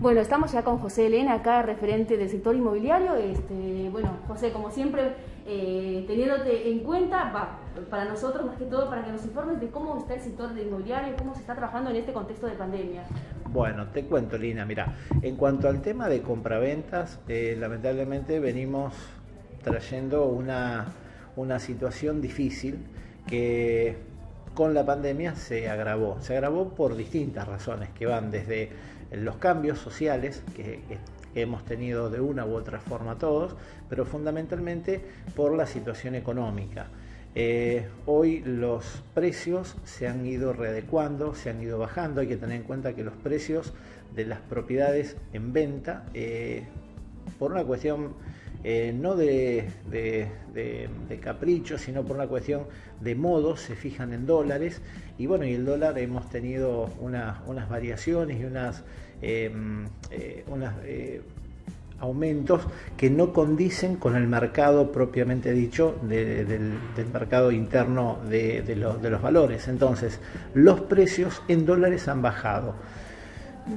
Bueno, estamos ya con José Elena, acá referente del sector inmobiliario. Bueno, José, como siempre, teniéndote en cuenta, para nosotros más que todo, para que nos informes de cómo está el sector de inmobiliario, cómo se está trabajando en este contexto de pandemia. Bueno, te cuento, Lina, mira, en cuanto al tema de compraventas, lamentablemente venimos trayendo una situación difícil que con la pandemia se agravó. Se agravó por distintas razones que van desde los cambios sociales que hemos tenido de una u otra forma todos, pero fundamentalmente por la situación económica. Hoy los precios se han ido readecuando, se han ido bajando. Hay que tener en cuenta que los precios de las propiedades en venta, por una cuestión no de capricho, sino por una cuestión de modos, se fijan en dólares, y bueno, y el dólar hemos tenido unas variaciones y unos aumentos que no condicen con el mercado propiamente dicho del mercado interno de los valores. Entonces, los precios en dólares han bajado.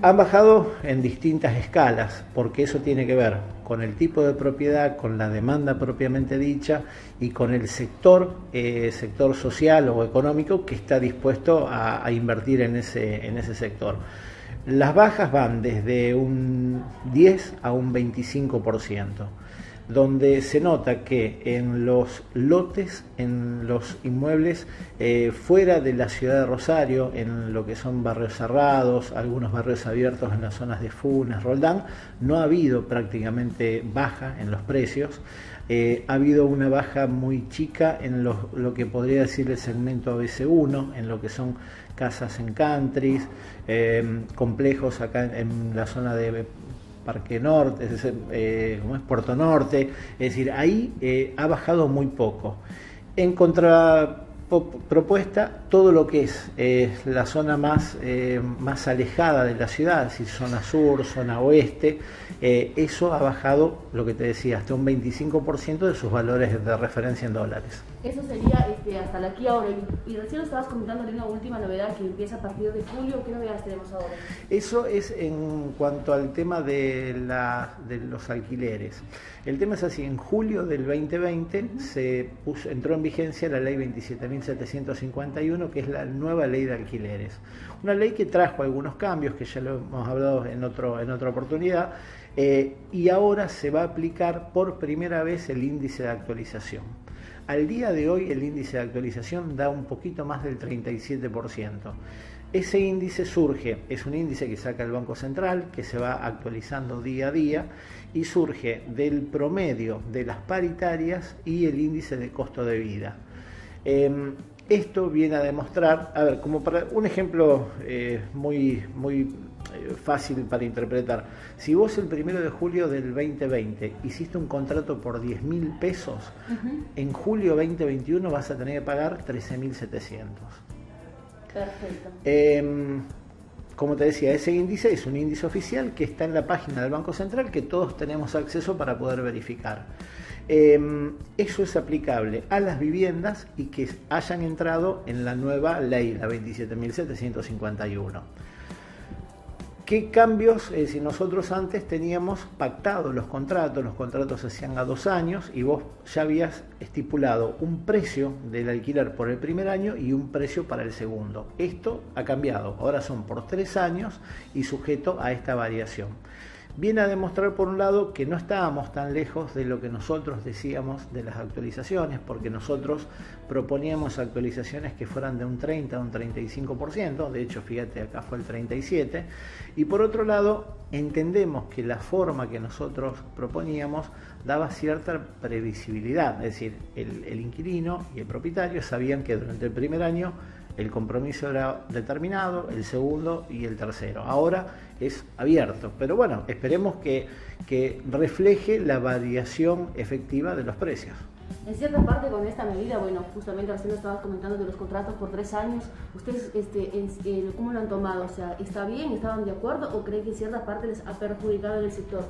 Han bajado en distintas escalas, porque eso tiene que ver con el tipo de propiedad, con la demanda propiamente dicha y con el sector social o económico que está dispuesto a invertir en ese sector. Las bajas van desde un 10 a un 25%, donde se nota que en los lotes, en los inmuebles fuera de la ciudad de Rosario, en lo que son barrios cerrados, algunos barrios abiertos en las zonas de Funes, Roldán, no ha habido prácticamente baja en los precios. Ha habido una baja muy chica en lo que podría decir el segmento ABC1, en lo que son casas en countries, complejos acá en la zona de Parque Norte, como es Puerto Norte, es decir, ahí ha bajado muy poco. En contrapropuesta, todo lo que es la zona más alejada de la ciudad, es decir, zona sur, zona oeste, eso ha bajado, lo que te decía, hasta un 25% de sus valores de referencia en dólares. Eso sería hasta la aquí ahora. Y recién lo estabas comentando de una última novedad que empieza a partir de julio. ¿Qué novedades tenemos ahora? Eso es en cuanto al tema de los alquileres. El tema es así: en julio del 2020 entró en vigencia la ley 27.751, que es la nueva ley de alquileres. Una ley que trajo algunos cambios, que ya lo hemos hablado en otra oportunidad, y ahora se va a aplicar por primera vez el índice de actualización. Al día de hoy el índice de actualización da un poquito más del 37%. Ese índice es un índice que saca el Banco Central, que se va actualizando día a día, y surge del promedio de las paritarias y el índice de costo de vida. Esto viene a demostrar, a ver, como para un ejemplo muy fácil para interpretar: si vos el 1 de julio del 2020 hiciste un contrato por 10.000 pesos, en julio 2021 vas a tener que pagar 13.700. Perfecto. Como te decía, ese índice es un índice oficial que está en la página del Banco Central, que todos tenemos acceso para poder verificar. Eso es aplicable a las viviendas y que hayan entrado en la nueva ley, la 27.751. ¿Qué cambios? Si nosotros antes teníamos pactado los contratos se hacían a 2 años y vos ya habías estipulado un precio del alquiler por el primer año y un precio para el segundo. Esto ha cambiado, ahora son por 3 años y sujeto a esta variación. Viene a demostrar, por un lado, que no estábamos tan lejos de lo que nosotros decíamos de las actualizaciones, porque nosotros proponíamos actualizaciones que fueran de un 30 a un 35%, de hecho, fíjate, acá fue el 37%, y por otro lado, entendemos que la forma que nosotros proponíamos daba cierta previsibilidad, es decir, el inquilino y el propietario sabían que durante el primer año el compromiso era determinado, el segundo y el tercero. Ahora es abierto, pero bueno, esperemos que refleje la variación efectiva de los precios. En cierta parte, con esta medida, bueno, justamente recién lo estabas comentando de los contratos por 3 años, ¿ustedes cómo lo han tomado? O sea, ¿está bien? ¿Estaban de acuerdo? ¿O creen que en cierta parte les ha perjudicado en el sector?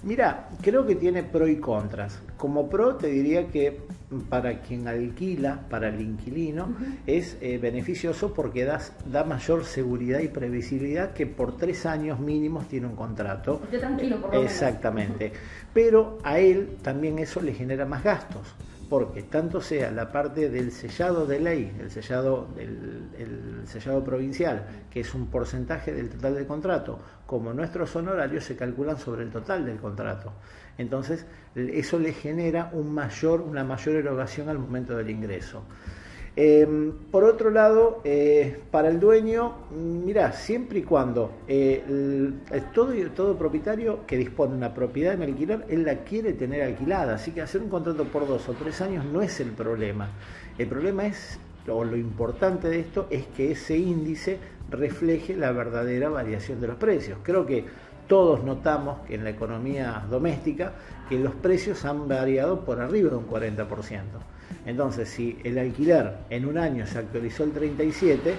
Mira, creo que tiene pro y contras. Como pro te diría que para quien alquila, para el inquilino, es beneficioso porque da mayor seguridad y previsibilidad que por 3 años mínimos tiene un contrato. Esté tranquilo, por lo menos. Exactamente. Pero a él también eso le genera más gastos, porque tanto sea la parte del sellado de ley, el sellado provincial, que es un porcentaje del total del contrato, como nuestros honorarios se calculan sobre el total del contrato. Entonces, eso le genera una mayor erogación al momento del ingreso. Por otro lado, para el dueño, mira, siempre y cuando todo propietario que dispone de una propiedad en alquiler, él la quiere tener alquilada, así que hacer un contrato por 2 o 3 años no es el problema. El problema es, o lo importante de esto, es que ese índice refleje la verdadera variación de los precios. Creo que todos notamos que en la economía doméstica que los precios han variado por arriba de un 40%. Entonces, si el alquiler en un año se actualizó el 37%,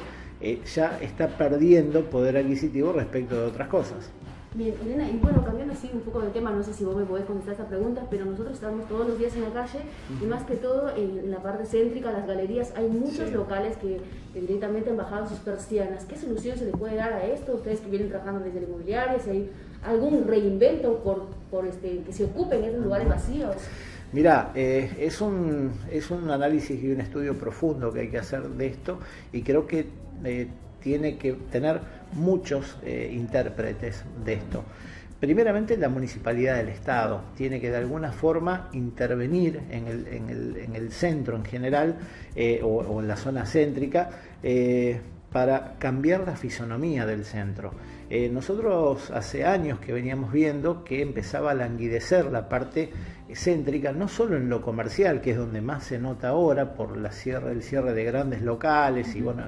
ya está perdiendo poder adquisitivo respecto de otras cosas. Bien, Elena, y bueno, cambiando así un poco de tema, no sé si vos me podés contestar esta pregunta, pero nosotros estamos todos los días en la calle y más que todo en la parte céntrica, las galerías, hay muchos locales que directamente han bajado sus persianas. ¿Qué solución se le puede dar a esto? Ustedes que vienen trabajando desde la inmobiliaria, si hay algún reinvento por que se ocupen esos lugares vacíos. Mirá, es un análisis y un estudio profundo que hay que hacer de esto, y creo que tiene que tener muchos intérpretes de esto. Primeramente, la municipalidad del Estado tiene que de alguna forma intervenir en el centro en general o en la zona céntrica para cambiar la fisonomía del centro. Nosotros hace años que veníamos viendo que empezaba a languidecer la parte céntrica, no solo en lo comercial, que es donde más se nota ahora por el cierre de grandes locales y bueno,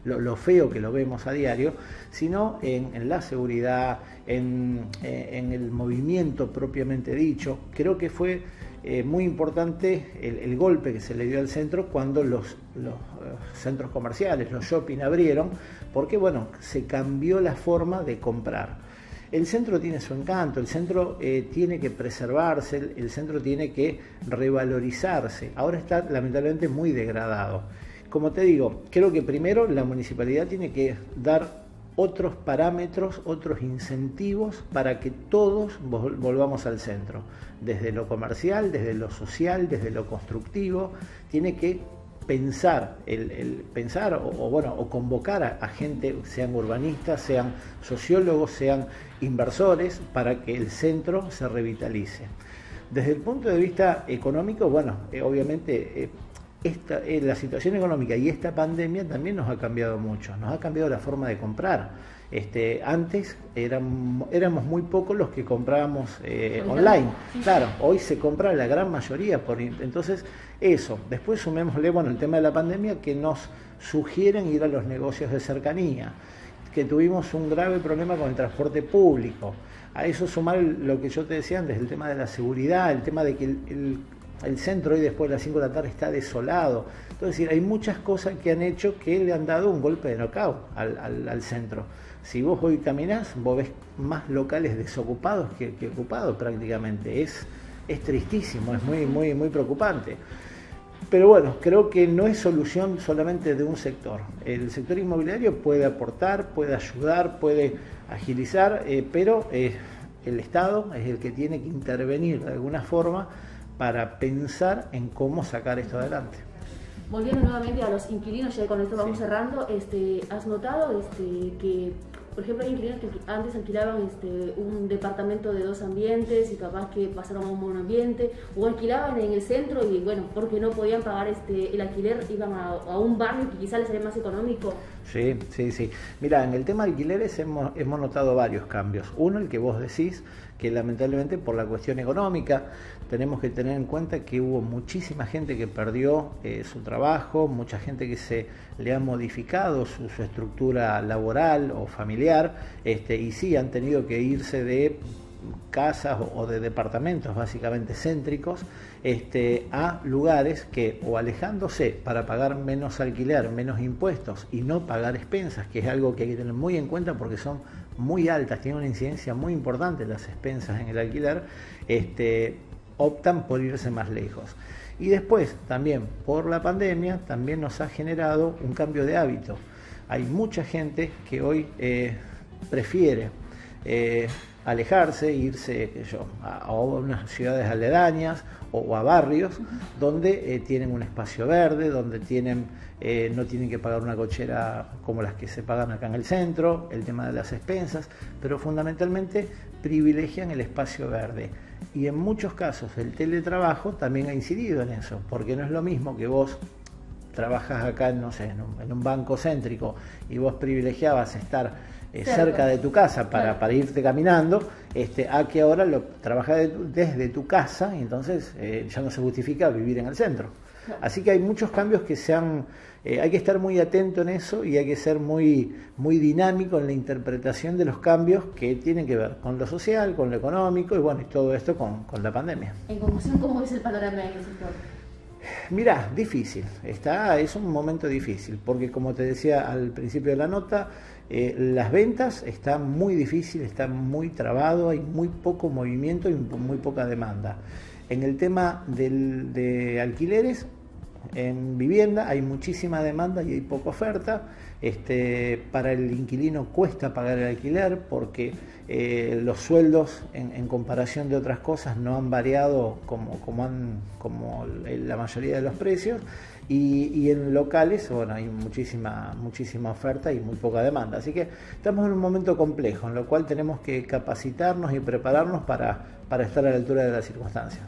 lo feo que lo vemos a diario, sino en la seguridad, en el movimiento propiamente dicho. Creo que fue muy importante el golpe que se le dio al centro cuando los centros comerciales, los shopping abrieron, porque bueno, se cambió la forma de comprar. El centro tiene su encanto, el centro tiene que preservarse, el centro tiene que revalorizarse. Ahora está lamentablemente muy degradado. Como te digo, creo que primero la municipalidad tiene que dar otros parámetros, otros incentivos para que todos volvamos al centro. Desde lo comercial, desde lo social, desde lo constructivo, tiene que pensar, pensar o convocar a gente, sean urbanistas, sean sociólogos, sean inversores, para que el centro se revitalice. Desde el punto de vista económico, bueno, obviamente la situación económica y esta pandemia también nos ha cambiado mucho, nos ha cambiado la forma de comprar. Antes éramos muy pocos los que comprábamos online. Claro, hoy se compra la gran mayoría. Entonces, eso. Después sumémosle, bueno, el tema de la pandemia, que nos sugieren ir a los negocios de cercanía, que tuvimos un grave problema con el transporte público. A eso sumar lo que yo te decía antes, el tema de la seguridad, el tema de que el centro hoy después de las 5 de la tarde está desolado. Entonces, hay muchas cosas que han hecho que le han dado un golpe de knockout al centro. Si vos hoy caminás, vos ves más locales desocupados que ocupados prácticamente. Es tristísimo, es muy preocupante. Pero bueno, creo que no es solución solamente de un sector. El sector inmobiliario puede aportar, puede ayudar, puede agilizar, pero el Estado es el que tiene que intervenir de alguna forma para pensar en cómo sacar esto adelante. Volviendo nuevamente a los inquilinos, ya con esto vamos cerrando, ¿has notado que, por ejemplo, hay inquilinos que antes alquilaban un departamento de 2 ambientes y capaz que pasaron a un monoambiente, o alquilaban en el centro y bueno, porque no podían pagar el alquiler, iban a un barrio que quizás les salía más económico? Sí. Mira, en el tema de alquileres hemos notado varios cambios. Uno, el que vos decís, que lamentablemente por la cuestión económica tenemos que tener en cuenta que hubo muchísima gente que perdió su trabajo, mucha gente que se le ha modificado su estructura laboral o familiar, y sí, han tenido que irse de casas o de departamentos básicamente céntricos, a lugares que, o alejándose para pagar menos alquiler, menos impuestos y no pagar expensas, que es algo que hay que tener muy en cuenta porque son muy altas, tienen una incidencia muy importante las expensas en el alquiler, optan por irse más lejos. Y después también por la pandemia también nos ha generado un cambio de hábito. Hay mucha gente que hoy prefiere alejarse, irse a unas ciudades aledañas o a barrios donde tienen un espacio verde, donde no tienen que pagar una cochera como las que se pagan acá en el centro, el tema de las expensas, pero fundamentalmente privilegian el espacio verde. Y en muchos casos el teletrabajo también ha incidido en eso, porque no es lo mismo que vos trabajas acá, no sé, en un banco céntrico y vos privilegiabas estar cerca de tu casa para irte caminando, a que ahora lo trabajas desde tu casa y entonces ya no se justifica vivir en el centro. Así que hay muchos cambios que hay que estar muy atento en eso y hay que ser muy, muy dinámico en la interpretación de los cambios que tienen que ver con lo social, con lo económico y bueno, y todo esto con la pandemia. En conclusión, ¿cómo es el panorama en el sector? Mirá, difícil, es un momento difícil, porque como te decía al principio de la nota, las ventas están muy difíciles, están muy trabado, hay muy poco movimiento y muy poca demanda. En el tema de alquileres, en vivienda hay muchísima demanda y hay poca oferta. Para el inquilino cuesta pagar el alquiler porque los sueldos en comparación de otras cosas no han variado como la mayoría de los precios y en locales bueno, hay muchísima oferta y muy poca demanda, así que estamos en un momento complejo en lo cual tenemos que capacitarnos y prepararnos para estar a la altura de las circunstancias.